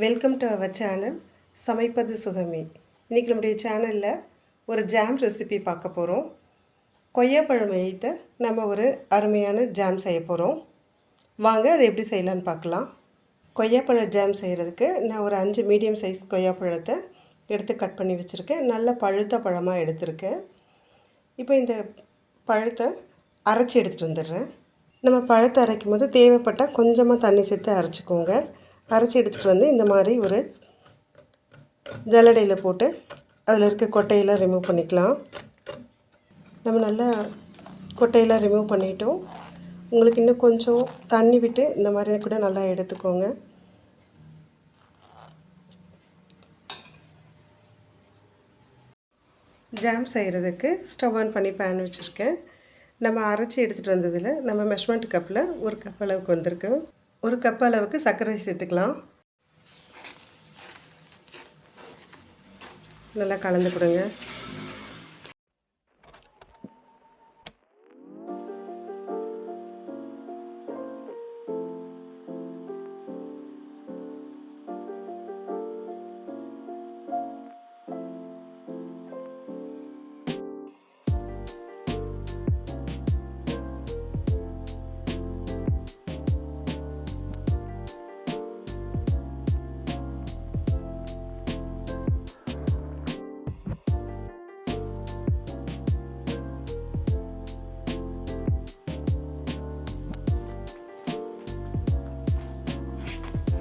Welcome to our channel சமைப்பது சுகமே. இன்றைக்கி நம்முடைய சேனலில் ஒரு ஜாம் ரெசிபி பார்க்க போகிறோம். கொய்யாப்பழம் வைத்து நம்ம ஒரு அருமையான ஜாம் செய்ய போகிறோம். வாங்க அதை எப்படி செய்யலான்னு பார்க்கலாம். கொய்யாப்பழ ஜாம் செய்கிறதுக்கு நான் ஒரு 5 மீடியம் சைஸ் கொய்யாப்பழத்தை எடுத்து கட் பண்ணி வச்சுருக்கேன். நல்ல பழுத்த பழமாக எடுத்திருக்கேன். இப்போ இந்த பழத்தை அரைச்சி எடுத்துகிட்டு வந்துடுறேன். நம்ம பழத்தை அரைக்கும் போது தேவைப்பட்டால் கொஞ்சமாக தண்ணி சேர்த்து அரைச்சிக்கோங்க. அரைச்சி எடுத்துகிட்டு வந்து இந்த மாதிரி ஒரு ஜல்லடையில் போட்டு அதில் இருக்க கொட்டையெல்லாம் ரிமூவ் பண்ணிக்கலாம். நம்ம நல்லா கொட்டையெல்லாம் ரிமூவ் பண்ணிட்டோம். உங்களுக்கு இன்னும் கொஞ்சம் தண்ணி விட்டு இந்த மாதிரி கூட நல்லா எடுத்துக்கோங்க. ஜாம் செய்கிறதுக்கு ஸ்டவ் ஆன் பண்ணி பேன் வச்சுருக்கேன். நம்ம அரைச்சி எடுத்துகிட்டு வந்ததில் நம்ம மெஷர்மெண்ட் கப்பில் ஒரு கப் அளவுக்கு வந்திருக்கு. ஒரு கப் அளவுக்கு சர்க்கரை சேர்த்துக்கலாம். நல்லா கலந்து கொடுங்க.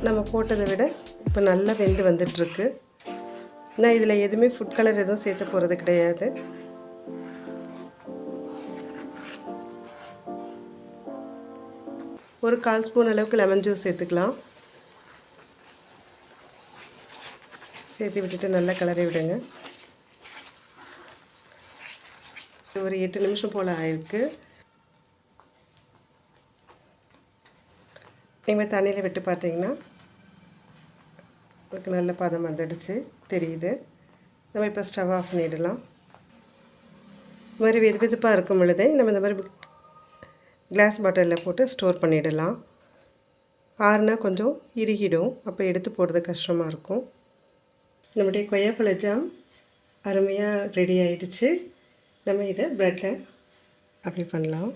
நம்ம போட்டதை விட இப்போ நல்லா வெந்து வந்துட்டுருக்கு. நான் இதில் எதுவுமே ஃபுட் கலர் எதுவும் சேர்த்து போகிறது கிடையாது. ஒரு 1/4 ஸ்பூன் அளவுக்கு லெமன் ஜூஸ் சேர்த்துக்கலாம். சேர்த்து விட்டுட்டு நல்லா கிளறி விடுங்க. ஒரு 8 நிமிஷம் போல் ஆயிருக்கு. நீங்கள் தண்ணியில் விட்டு பார்த்தீங்கன்னா உங்களுக்கு நல்ல பதம் வந்துடுச்சு தெரியுது. நம்ம இப்போ ஸ்டவ் ஆஃப் பண்ணிடலாம். இந்த மாதிரி வெது வெதுப்பாக இருக்கும் பொழுதே நம்ம இந்த மாதிரி கிளாஸ் பாட்டிலில் போட்டு ஸ்டோர் பண்ணிடலாம். ஆறுனா கொஞ்சம் இறுகிடும், அப்போ எடுத்து போடுறது கஷ்டமாக இருக்கும். நம்முடைய கொய்யாப்பழ ஜாம் அருமையாக ரெடி ஆகிடுச்சு. நம்ம இதை ப்ரெட்டில் அப்ளை பண்ணலாம்.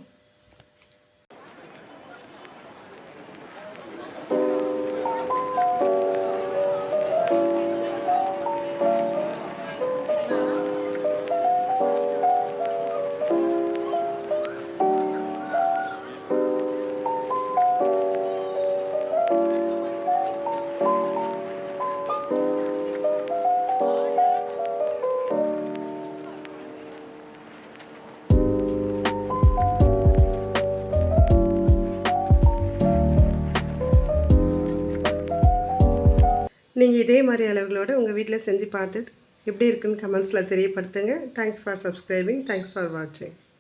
நீங்கள் இதே மாதிரி அளவுகளோடு உங்கள் வீட்டில் செஞ்சு பார்த்துட்டு எப்படி இருக்குன்னு கமெண்ட்ஸில் தெரியப்படுத்துங்க. Thanks for subscribing. Thanks for வாட்சிங்.